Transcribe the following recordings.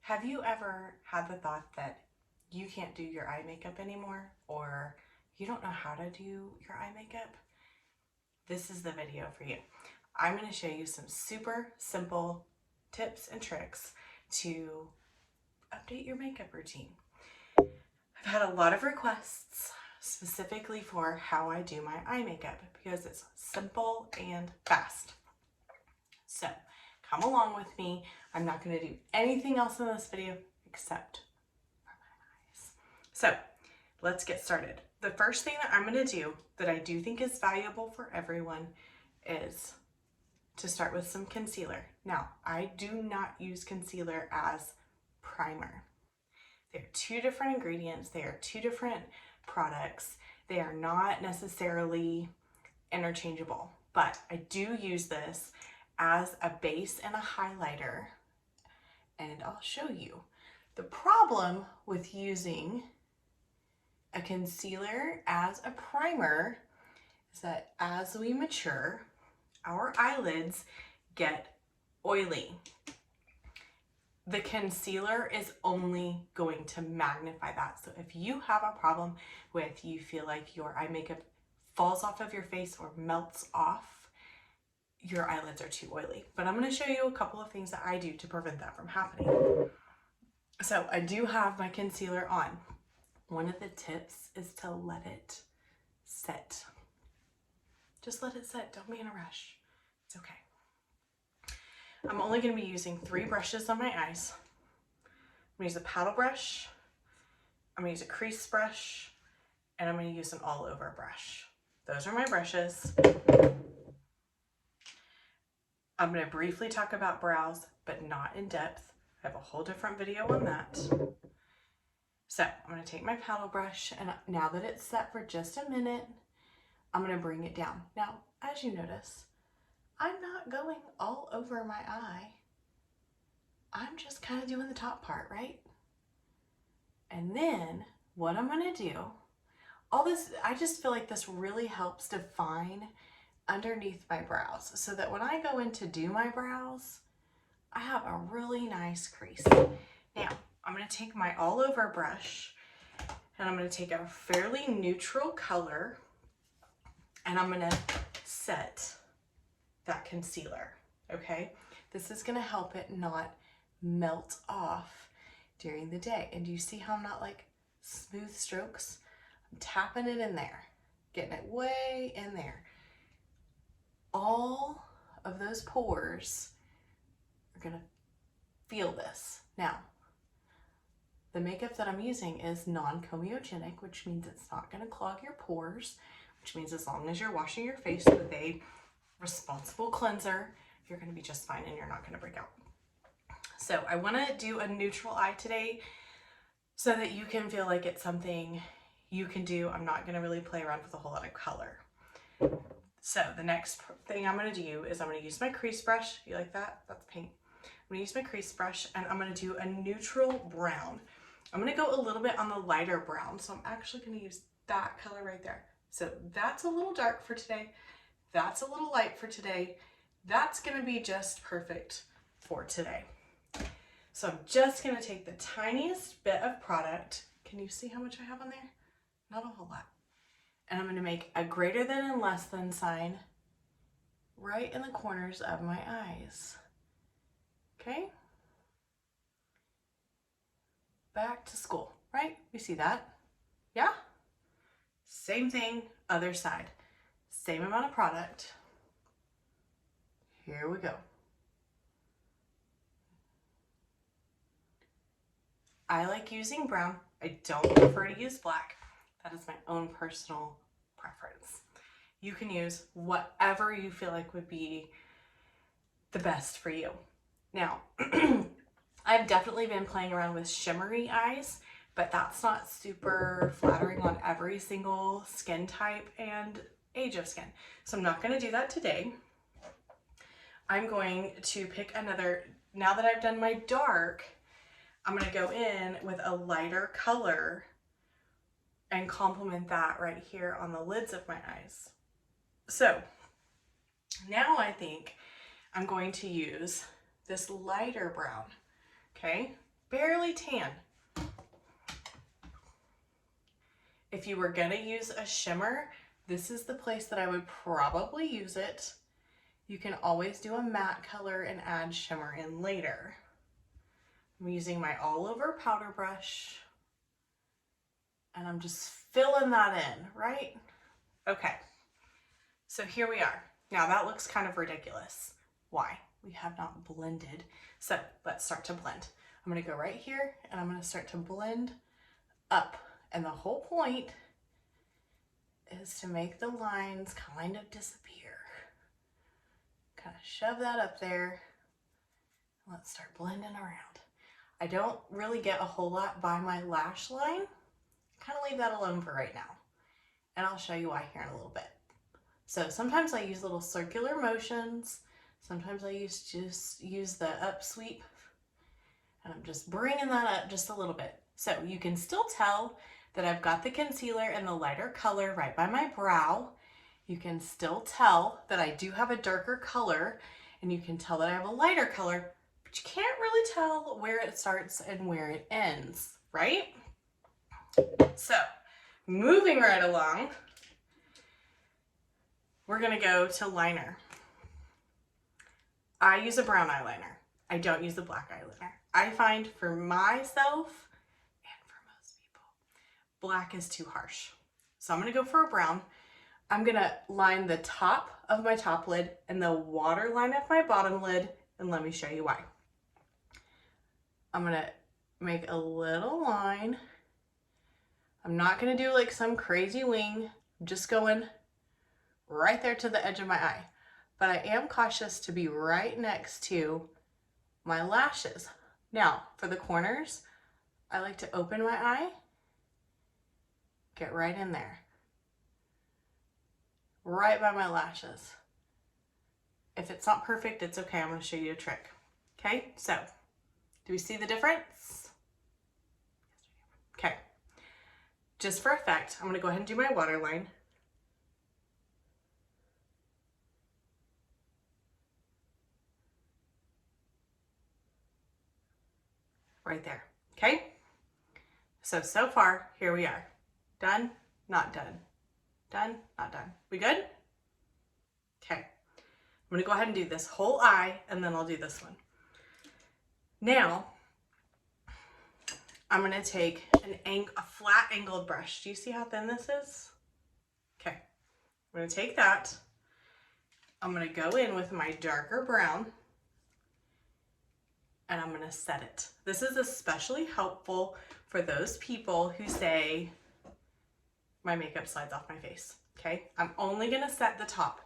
Have you ever had the thought that you can't do your eye makeup anymore, or you don't know how to do your eye makeup? This is the video for you. I'm going to show you some super simple tips and tricks to update your makeup routine. I've had a lot of requests specifically for how I do my eye makeup because it's simple and fast. So come along with me. I'm not going to do anything else in this video except for my eyes. So let's get started. The first thing that I'm going to do that I do think is valuable for everyone is to start with some concealer. Now, I do not use concealer as primer. They're two different ingredients. They are two different products. They are not necessarily interchangeable, but I do use this as a base and a highlighter, and I'll show you. The problem with using a concealer as a primer is that as we mature, our eyelids get oily. The concealer is only going to magnify that. So if you have a problem with you feel like your eye makeup falls off of your face or melts off, your eyelids are too oily. But I'm going to show you a couple of things that I do to prevent that from happening. So I do have my concealer on. One of the tips is to let it set. Just let it set. Don't be in a rush. It's okay. I'm only going to be using 3 brushes on my eyes. I'm going to use a paddle brush, I'm going to use a crease brush, and I'm going to use an all-over brush. Those are my brushes. I'm going to briefly talk about brows, but not in depth. I have a whole different video on that. So I'm going to take my paddle brush, and now that it's set for just a minute, I'm going to bring it down. Now, as you notice, I'm not going all over my eye. I'm just kind of doing the top part, right? And then what I'm going to do, all this, I just feel like this really helps define underneath my brows so that when I go in to do my brows, I have a really nice crease. Now, I'm going to take my all over brush and I'm going to take a fairly neutral color and I'm going to set that concealer, okay? This is gonna help it not melt off during the day. And do you see how I'm not like smooth strokes? I'm tapping it in there, getting it way in there. All of those pores are gonna feel this. Now, the makeup that I'm using is non-comedogenic, which means it's not gonna clog your pores, which means as long as you're washing your face with a responsible cleanser, you're going to be just fine and you're not going to break out. So I want to do a neutral eye today so that you can feel like it's something you can do. I'm not going to really play around with a whole lot of color. So the next thing I'm going to do is I'm going to use my crease brush. You like that? That's pink. I'm going to use my crease brush and I'm going to do a neutral brown. I'm going to go a little bit on the lighter brown. So I'm actually going to use that color right there. So that's a little dark for today. That's a little light for today. That's going to be just perfect for today. So I'm just going to take the tiniest bit of product. Can you see how much I have on there? Not a whole lot. And I'm going to make a greater than and less than sign right in the corners of my eyes. Okay? Back to school, right? You see that? Yeah? Same thing, other side. Same amount of product. Here we go. I like using brown. I don't prefer to use black. That is my own personal preference. You can use whatever you feel like would be the best for you. Now, I've definitely been playing around with shimmery eyes, but that's not super flattering on every single skin type and age of skin. So I'm not going to do that today. I'm going to pick another, now that I've done my dark, I'm going to go in with a lighter color and complement that right here on the lids of my eyes. So now I think I'm going to use this lighter brown, okay? barely tan. If you were gonna use a shimmer, this is the place that I would probably use it. You can always do a matte color and add shimmer in later. I'm using my all over powder brush and I'm just filling that in, right? Okay, so here we are. Now that looks kind of ridiculous. Why? We have not blended. So let's start to blend. I'm gonna go right here and I'm gonna start to blend up. And the whole point is to make the lines kind of disappear. Kind of shove that up there. Let's start blending around. I don't really get a whole lot by my lash line. Kind of leave that alone for right now. And I'll show you why here in a little bit. So sometimes I use little circular motions. Sometimes I just use the up sweep. And I'm just bringing that up just a little bit. So you can still tell that I've got the concealer in the lighter color right by my brow. You can still tell that I do have a darker color, and you can tell that I have a lighter color, but you can't really tell where it starts and where it ends, right? So moving right along, we're gonna go to liner. I use a brown eyeliner. I don't use the black eyeliner. I find for myself, and for most people, black is too harsh. So I'm gonna go for a brown. I'm gonna line the top of my top lid and the waterline of my bottom lid, and let me show you why. I'm gonna make a little line. I'm not gonna do like some crazy wing. I'm just going right there to the edge of my eye. But I am cautious to be right next to my lashes. Now, for the corners, I like to open my eye, get right in there, right by my lashes. If it's not perfect, it's okay. I'm going to show you a trick. Okay, so do we see the difference? Okay, just for effect, I'm going to go ahead and do my waterline. Right there, okay? So far, here we are. Done, not done. Done, not done. We good? Okay. I'm gonna go ahead and do this whole eye, and then I'll do this one. Now, I'm gonna take a flat angled brush. Do you see how thin this is? Okay. I'm gonna take that. I'm gonna go in with my darker brown, and I'm gonna set it. This is especially helpful for those people who say, my makeup slides off my face, okay? I'm only gonna set the top.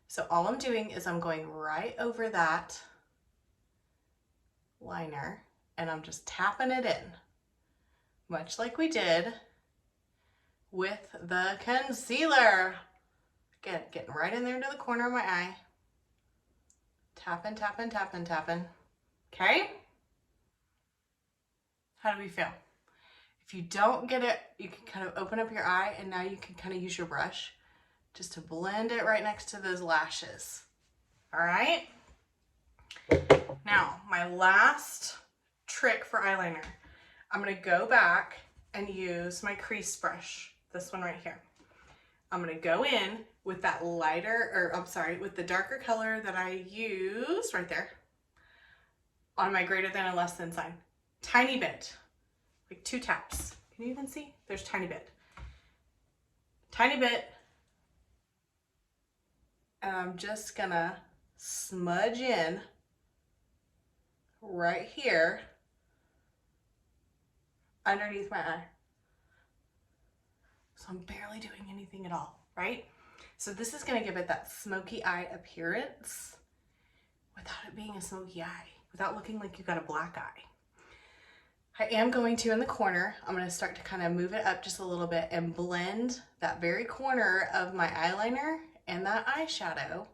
So all I'm doing is I'm going right over that liner and I'm just tapping it in, much like we did with the concealer. Again, getting right in there to the corner of my eye. Tapping, tapping, tapping, tapping. Okay? How do we feel? If you don't get it, you can kind of open up your eye and now you can kind of use your brush just to blend it right next to those lashes. All right? Now, my last trick for eyeliner. I'm gonna go back and use my crease brush, this one right here. I'm gonna go in with that with the darker color that I used right there on my greater than and less than sign. Tiny bit, like 2 taps. Can you even see? There's tiny bit. Tiny bit. And I'm just gonna smudge in right here underneath my eye. So I'm barely doing anything at all, right? So this is gonna give it that smoky eye appearance without it being a smoky eye, without looking like you got a black eye. I am going to, in the corner, I'm gonna start to kind of move it up just a little bit and blend that very corner of my eyeliner and that eyeshadow. I'm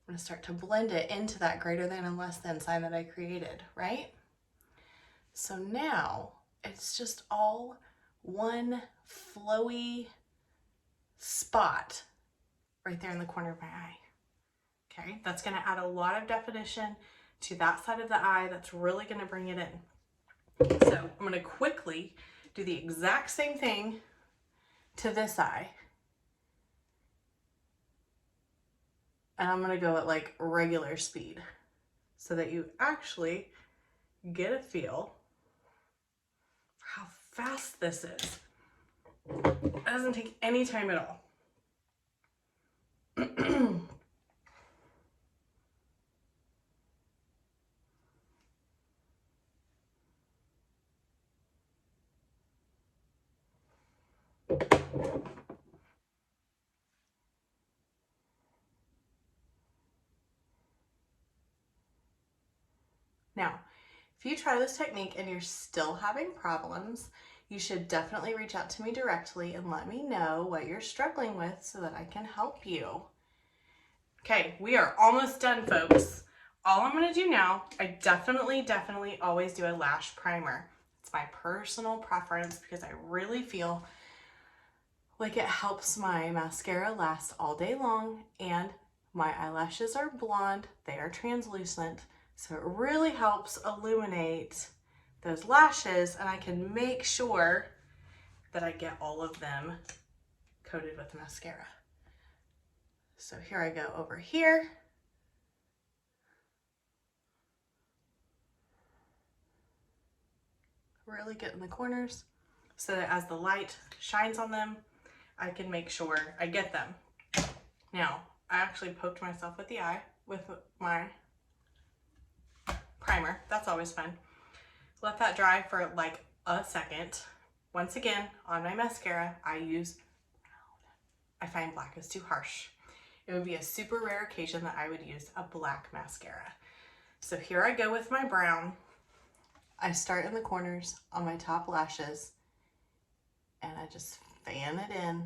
gonna start to blend it into that greater than and less than sign that I created, right? So now it's just all one flowy spot right there in the corner of my eye. Okay, that's gonna add a lot of definition to that side of the eye. That's really gonna bring it in. So I'm going to quickly do the exact same thing to this eye. And I'm going to go at like regular speed so that you actually get a feel for how fast this is. It doesn't take any time at all. Now, if you try this technique and you're still having problems, you should definitely reach out to me directly and let me know what you're struggling with so that I can help you. Okay, we are almost done, folks. All I'm going to do now, I definitely always do a lash primer. It's my personal preference because I really feel like it helps my mascara last all day long, and my eyelashes are blonde, they are translucent, so it really helps illuminate those lashes, and I can make sure that I get all of them coated with mascara. So here I go over here. Really get in the corners so that as the light shines on them, I can make sure I get them. Now, I actually poked myself with the eye with my primer. That's always fun. Let that dry for like a second. Once again, on my mascara, I use brown. I find black is too harsh. It would be a super rare occasion that I would use a black mascara. So here I go with my brown. I start in the corners on my top lashes and I just fan it in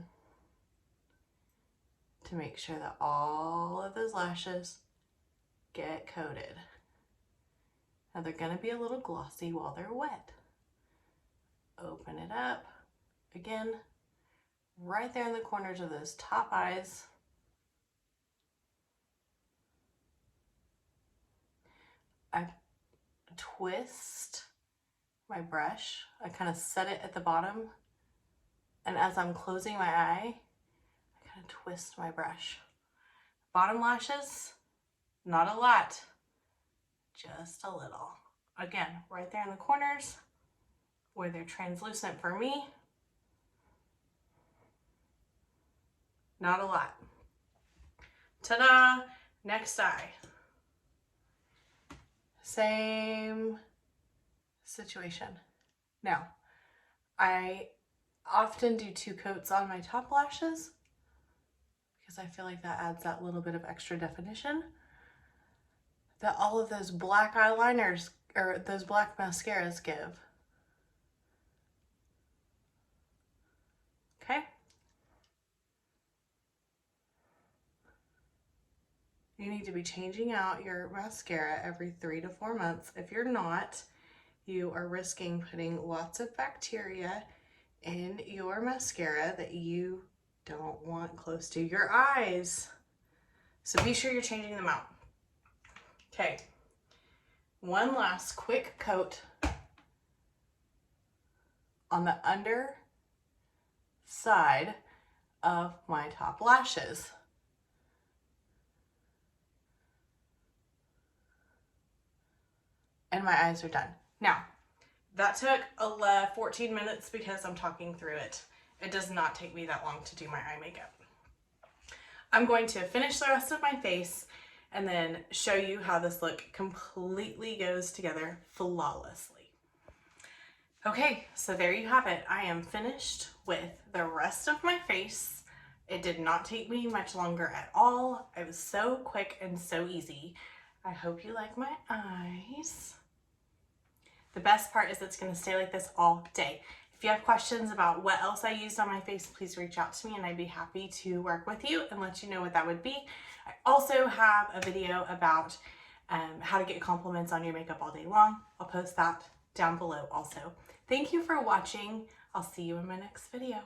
to make sure that all of those lashes get coated. Now they're going to be a little glossy while they're wet. Open it up. Again, right there in the corners of those top eyes. I twist my brush. I kind of set it at the bottom. And as I'm closing my eye, I kind of twist my brush. Bottom lashes, not a lot, just a little. Again, right there in the corners where they're translucent for me. Not a lot. Ta-da! Next eye. Same situation. Now, I often do 2 coats on my top lashes because I feel like that adds that little bit of extra definition that all of those black eyeliners or those black mascaras give. Okay? You need to be changing out your mascara every 3 to 4 months. If you're not, you are risking putting lots of bacteria in your mascara that you don't want close to your eyes. So be sure you're changing them out. Okay, one last quick coat on the under side of my top lashes. And my eyes are done. Now, that took 14 minutes because I'm talking through it. It does not take me that long to do my eye makeup. I'm going to finish the rest of my face and then show you how this look completely goes together flawlessly. Okay, so there you have it. I am finished with the rest of my face. It did not take me much longer at all. It was so quick and so easy. I hope you like my eyes. The best part is it's going to stay like this all day. If you have questions about what else I used on my face, please reach out to me and I'd be happy to work with you and let you know what that would be. I also have a video about how to get compliments on your makeup all day long. I'll post that down below also. Thank you for watching. I'll see you in my next video.